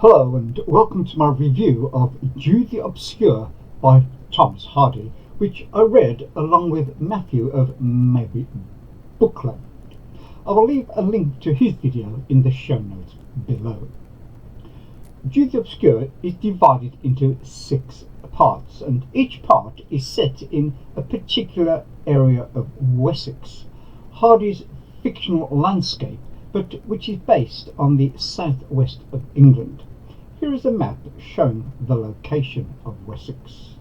Hello and welcome to my review of Jude the Obscure by Thomas Hardy, which I read along with Matthew of Mayberry Bookclub. I will leave a link to his video in the show notes below. Jude the Obscure is divided into 6 parts, and each part is set in a particular area of Wessex, Hardy's fictional landscape, but which is based on the southwest of England. Here is a map showing the location of Wessex.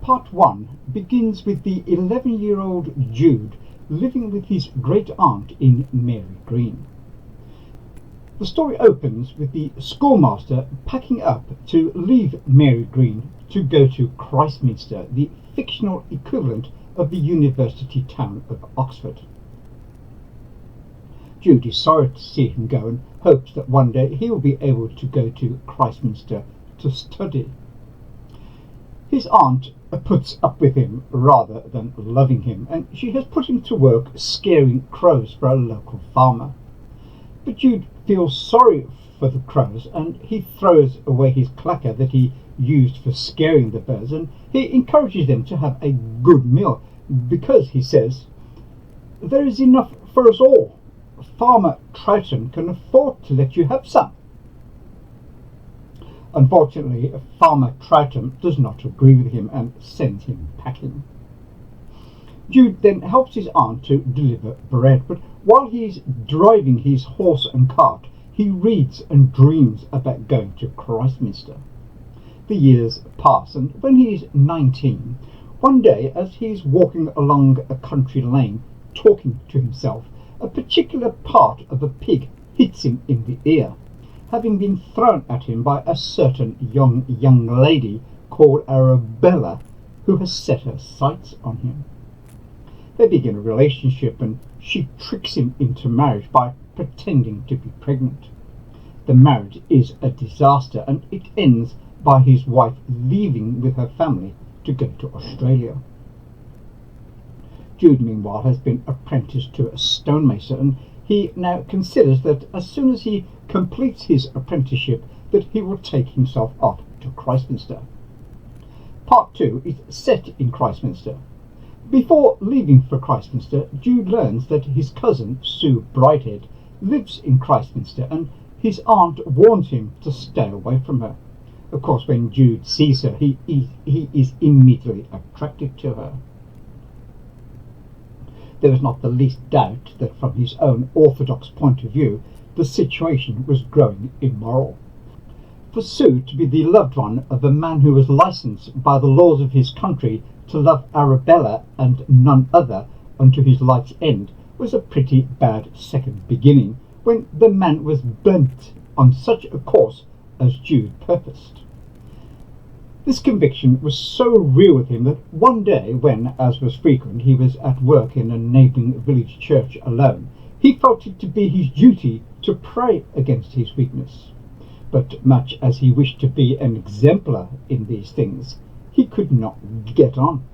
Part 1 begins with the 11-year-old Jude living with his great-aunt in Mary Green. The story opens with the schoolmaster packing up to leave Mary Green to go to Christminster, the fictional equivalent of the university town of Oxford. Jude is sorry to see him go and hopes that one day he will be able to go to Christminster to study. His aunt puts up with him rather than loving him, and she has put him to work scaring crows for a local farmer. But Jude feels sorry for the crows, and he throws away his clacker that he used for scaring the birds, and he encourages them to have a good meal because, he says, there is enough for us all. Farmer Troughton can afford to let you have some. Unfortunately, Farmer Troughton does not agree with him and sends him packing. Jude then helps his aunt to deliver bread, but while he is driving his horse and cart, he reads and dreams about going to Christminster. The years pass, and when he is 19, one day as he is walking along a country lane talking to himself, a particular part of a pig hits him in the ear, having been thrown at him by a certain young lady called Arabella, who has set her sights on him. They begin a relationship, and she tricks him into marriage by pretending to be pregnant. The marriage is a disaster, and it ends by his wife leaving with her family to go to Australia. Jude, meanwhile, has been apprenticed to a stonemason, and he now considers that as soon as he completes his apprenticeship, that he will take himself off to Christminster. Part 2 is set in Christminster. Before leaving for Christminster, Jude learns that his cousin, Sue Brighthead, lives in Christminster, and his aunt warns him to stay away from her. Of course, when Jude sees her, he is immediately attracted to her. There is not the least doubt that from his own orthodox point of view, the situation was growing immoral. For Sue to be the loved one of a man who was licensed by the laws of his country to love Arabella and none other unto his life's end was a pretty bad second beginning, when the man was bent on such a course as Jude purposed. This conviction was so real with him that one day when, as was frequent, he was at work in a neighbouring village church alone, he felt it to be his duty to pray against his weakness. But much as he wished to be an exemplar in these things, he could not get on.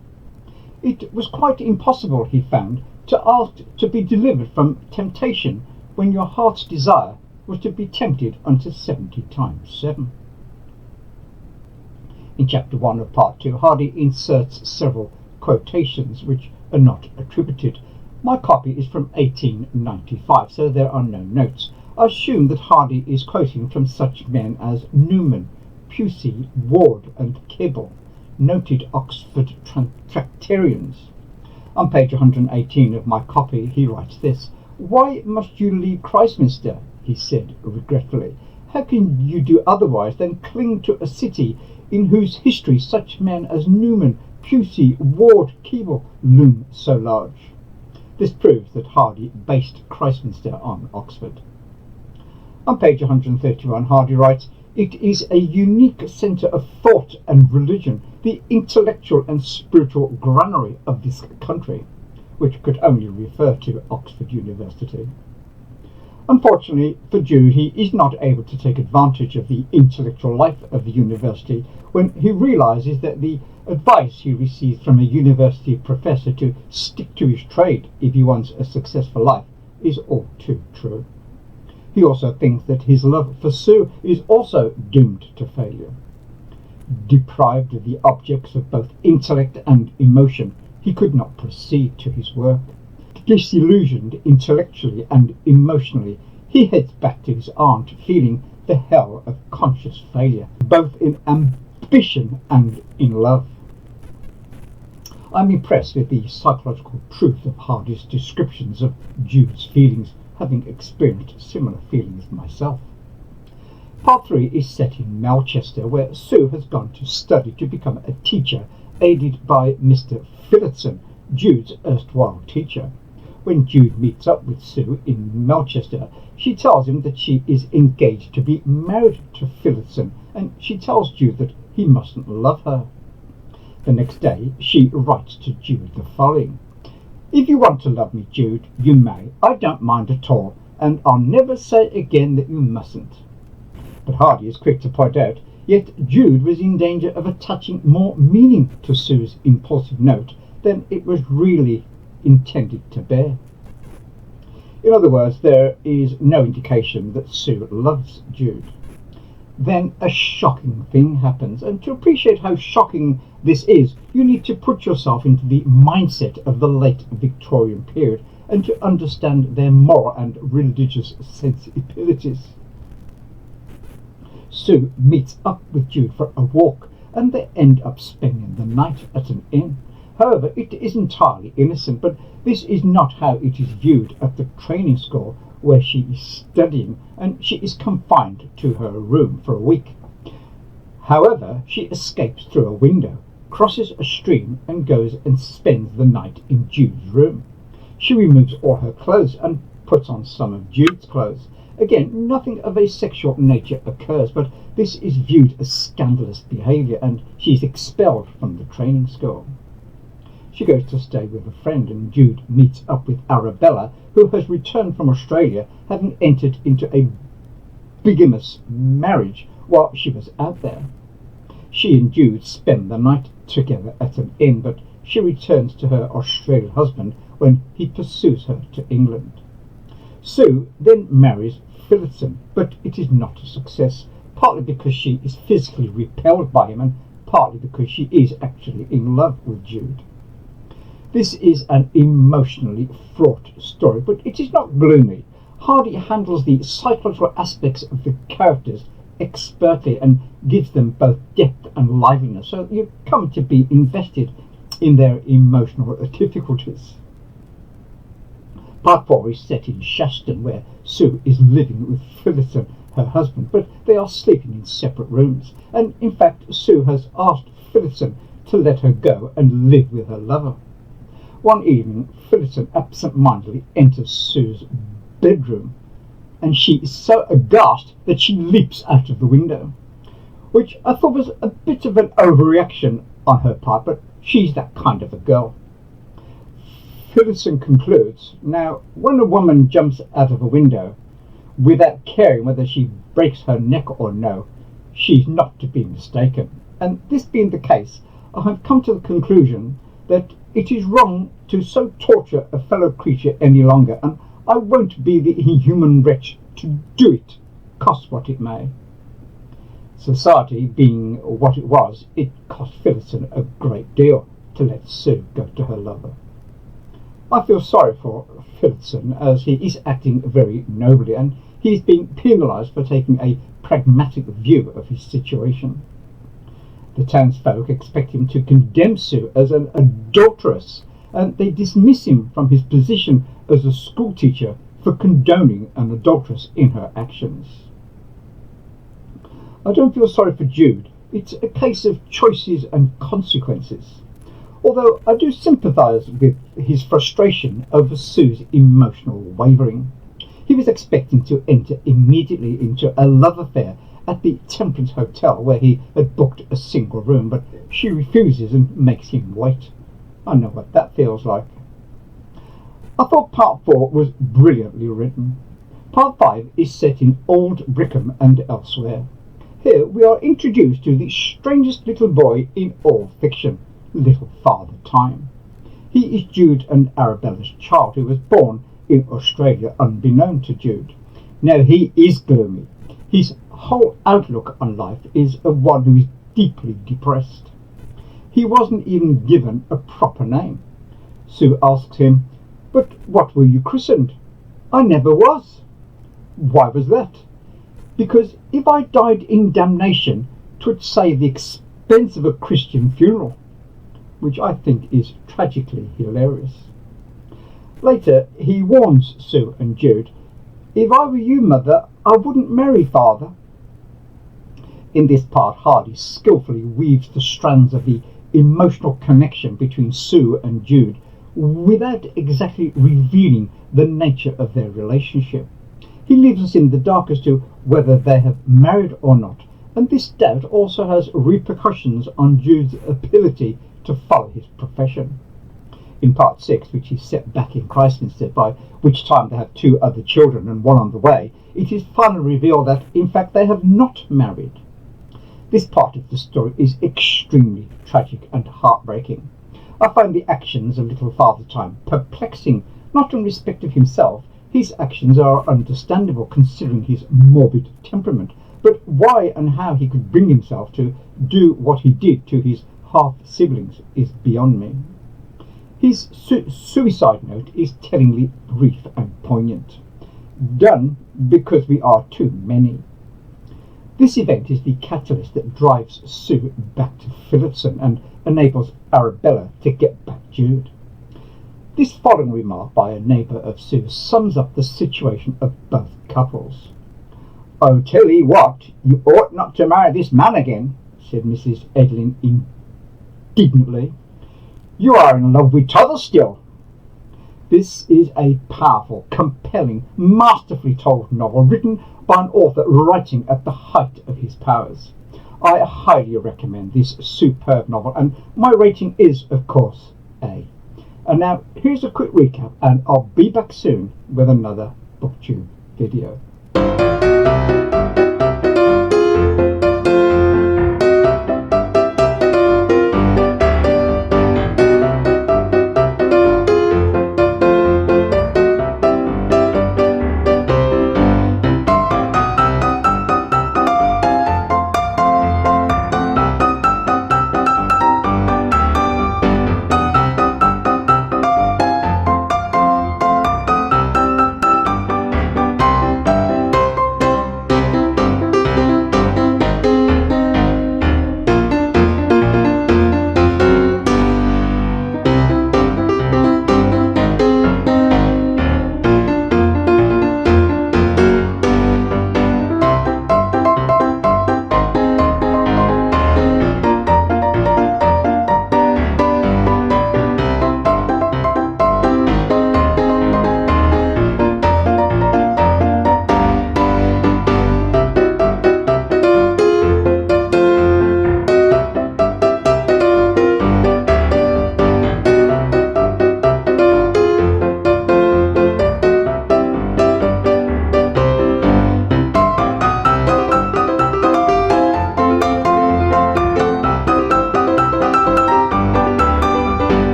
It was quite impossible, he found, to ask to be delivered from temptation when your heart's desire was to be tempted unto 70 times 7. In Chapter 1 of Part 2, Hardy inserts several quotations which are not attributed. My copy is from 1895, so there are no notes. I assume that Hardy is quoting from such men as Newman, Pusey, Ward and Kibble, noted Oxford Tractarians. On page 118 of my copy he writes this: "Why must you leave Christminster?" he said regretfully. "How can you do otherwise than cling to a city in whose history such men as Newman, Pusey, Ward, Keble loom so large?" This proves that Hardy based Christminster on Oxford. On page 131 Hardy writes, "It is a unique centre of thought and religion, the intellectual and spiritual granary of this country," which could only refer to Oxford University. Unfortunately for Jude, he is not able to take advantage of the intellectual life of the university when he realizes that the advice he received from a university professor to stick to his trade if he wants a successful life is all too true. He also thinks that his love for Sue is also doomed to failure. Deprived of the objects of both intellect and emotion, he could not proceed to his work. Disillusioned intellectually and emotionally, he heads back to his aunt, feeling the hell of conscious failure, both in ambition and in love. I'm impressed with the psychological truth of Hardy's descriptions of Jude's feelings, having experienced similar feelings myself. Part 3 is set in Melchester, where Sue has gone to study to become a teacher, aided by Mr. Phillotson, Jude's erstwhile teacher. When Jude meets up with Sue in Melchester, she tells him that she is engaged to be married to Phillotson, and she tells Jude that he mustn't love her. The next day, she writes to Jude the following: "If you want to love me, Jude, you may. I don't mind at all, and I'll never say again that you mustn't." But Hardy is quick to point out, yet Jude was in danger of attaching more meaning to Sue's impulsive note than it was really intended to bear. In other words, there is no indication that Sue loves Jude. Then a shocking thing happens, and to appreciate how shocking this is, you need to put yourself into the mindset of the late Victorian period and to understand their moral and religious sensibilities. Sue meets up with Jude for a walk, and they end up spending the night at an inn. However, it is entirely innocent, but this is not how it is viewed at the training school where she is studying, and she is confined to her room for a week. However, she escapes through a window, crosses a stream, and goes and spends the night in Jude's room. She removes all her clothes and puts on some of Jude's clothes. Again, nothing of a sexual nature occurs, but this is viewed as scandalous behaviour, and she is expelled from the training school. She goes to stay with a friend, and Jude meets up with Arabella, who has returned from Australia, having entered into a bigamous marriage while she was out there. She and Jude spend the night together at an inn, but she returns to her Australian husband when he pursues her to England. Sue then marries Phillotson, but it is not a success, partly because she is physically repelled by him, and partly because she is actually in love with Jude. This is an emotionally fraught story, but it is not gloomy. Hardy handles the psychological aspects of the characters expertly and gives them both depth and liveliness, so you come to be invested in their emotional difficulties. Part 4 is set in Shaston, where Sue is living with Phillotson, her husband, but they are sleeping in separate rooms, and in fact Sue has asked Phillotson to let her go and live with her lover. One evening, Phillotson absent-mindedly enters Sue's bedroom, and she is so aghast that she leaps out of the window, which I thought was a bit of an overreaction on her part, but she's that kind of a girl. Phillotson concludes, "Now, when a woman jumps out of a window without caring whether she breaks her neck or no, she's not to be mistaken. And this being the case, I have come to the conclusion that it is wrong to so torture a fellow creature any longer, and I won't be the inhuman wretch to do it, cost what it may." Society being what it was, it cost Phillotson a great deal to let Sue go to her lover. I feel sorry for Phillotson, as he is acting very nobly, and he is being penalised for taking a pragmatic view of his situation. The townsfolk expect him to condemn Sue as an adulteress, and they dismiss him from his position as a schoolteacher for condoning an adulteress in her actions. I don't feel sorry for Jude. It's a case of choices and consequences, although I do sympathise with his frustration over Sue's emotional wavering. He was expecting to enter immediately into a love affair at the Temperance Hotel, where he had booked a single room, but she refuses and makes him wait. I know what that feels like. I thought Part 4 was brilliantly written. Part 5 is set in Old Brickham and elsewhere. Here we are introduced to the strangest little boy in all fiction, Little Father Time. He is Jude and Arabella's child, who was born in Australia unbeknown to Jude. Now he is gloomy. His whole outlook on life is of one who is deeply depressed. He wasn't even given a proper name. Sue asks him, "But what were you christened?" "I never was." "Why was that?" "Because if I died in damnation, 'twould save the expense of a Christian funeral," which I think is tragically hilarious. Later, he warns Sue and Jude, "If I were you, Mother, I wouldn't marry Father." In this part, Hardy skillfully weaves the strands of the emotional connection between Sue and Jude without exactly revealing the nature of their relationship. He leaves us in the dark as to whether they have married or not, and this doubt also has repercussions on Jude's ability to follow his profession. In part 6, which is set back in Christminster, by which time they have 2 other children and 1 on the way, it is finally revealed that in fact they have not married. This part of the story is extremely tragic and heartbreaking. I find the actions of little Father Time perplexing, not in respect of himself. His actions are understandable considering his morbid temperament, but why and how he could bring himself to do what he did to his half-siblings is beyond me. His suicide note is tellingly brief and poignant. Done because we are too many. This event is the catalyst that drives Sue back to Phillotson and enables Arabella to get back Jude. This following remark by a neighbour of Sue sums up the situation of both couples. "I'll tell ye what, you ought not to marry this man again," said Mrs. Edlin indignantly. "You are in love with t'other still." This is a powerful, compelling, masterfully told novel written by an author writing at the height of his powers. I highly recommend this superb novel, and my rating is, of course, A. And now, here's a quick recap, and I'll be back soon with another BookTube video.